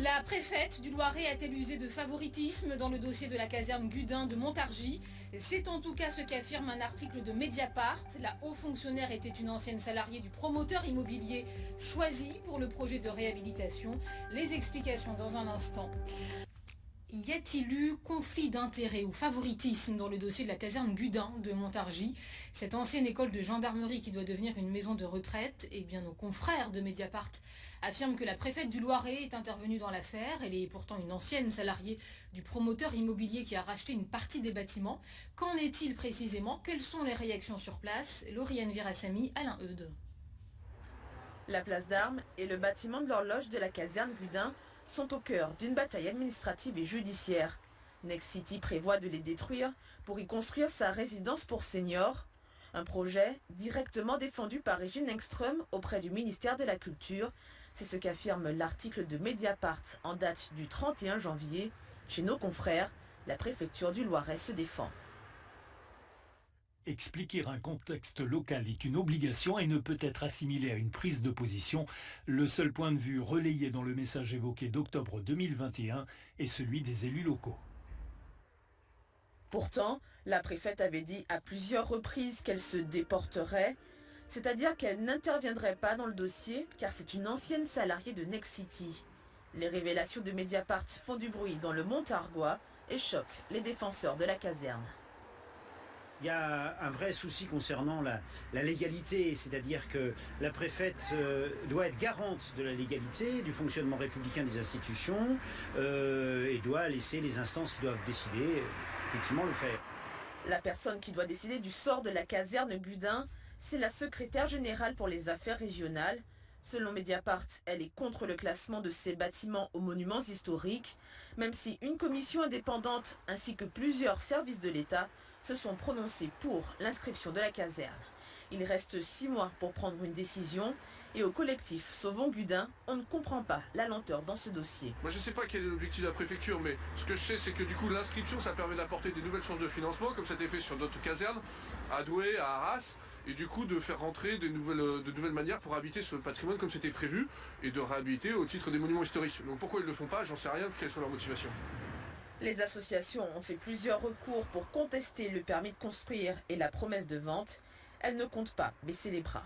La préfète du Loiret a-t-elle usé de favoritisme dans le dossier de la caserne Gudin de Montargis? C'est en tout cas ce qu'affirme un article de Mediapart. La haut fonctionnaire était une ancienne salariée du promoteur immobilier choisi pour le projet de réhabilitation. Les explications dans un instant. Y a-t-il eu conflit d'intérêts ou favoritisme dans le dossier de la caserne Gudin de Montargis? Cette ancienne école de gendarmerie qui doit devenir une maison de retraite, eh bien nos confrères de Mediapart affirment que la préfète du Loiret est intervenue dans l'affaire. Elle est pourtant une ancienne salariée du promoteur immobilier qui a racheté une partie des bâtiments. Qu'en est-il précisément? Quelles sont les réactions sur place? Lauriane Virassamy, Alain Eudes. La place d'Armes et le bâtiment de l'horloge de la caserne Gudin sont au cœur d'une bataille administrative et judiciaire. Next City prévoit de les détruire pour y construire sa résidence pour seniors. Un projet directement défendu par Régine Engström auprès du ministère de la Culture. C'est ce qu'affirme l'article de Mediapart en date du 31 janvier. Chez nos confrères, la préfecture du Loiret se défend. Expliquer un contexte local est une obligation et ne peut être assimilé à une prise de position. Le seul point de vue relayé dans le message évoqué d'octobre 2021 est celui des élus locaux. Pourtant, la préfète avait dit à plusieurs reprises qu'elle se déporterait, c'est-à-dire qu'elle n'interviendrait pas dans le dossier car c'est une ancienne salariée de Next City. Les révélations de Mediapart font du bruit dans le Montargois et choquent les défenseurs de la caserne. Il y a un vrai souci concernant la légalité, c'est-à-dire que la préfète doit être garante de la légalité, du fonctionnement républicain des institutions et doit laisser les instances qui doivent décider, effectivement, le faire. La personne qui doit décider du sort de la caserne Gudin, c'est la secrétaire générale pour les affaires régionales. Selon Mediapart, elle est contre le classement de ces bâtiments aux monuments historiques, même si une commission indépendante ainsi que plusieurs services de l'État se sont prononcés pour l'inscription de la caserne. Il reste 6 mois pour prendre une décision et au collectif Sauvons Gudin, on ne comprend pas la lenteur dans ce dossier. Moi je sais pas quel est l'objectif de la préfecture, mais ce que je sais c'est que du coup l'inscription ça permet d'apporter des nouvelles sources de financement, comme ça a été fait sur d'autres casernes, à Douai, à Arras, et du coup de faire rentrer de nouvelles manières pour habiter ce patrimoine comme c'était prévu, et de réhabiliter au titre des monuments historiques. Donc pourquoi ils le font pas, j'en sais rien, quelles sont leurs motivations. Les associations ont fait plusieurs recours pour contester le permis de construire et la promesse de vente. Elles ne comptent pas baisser les bras.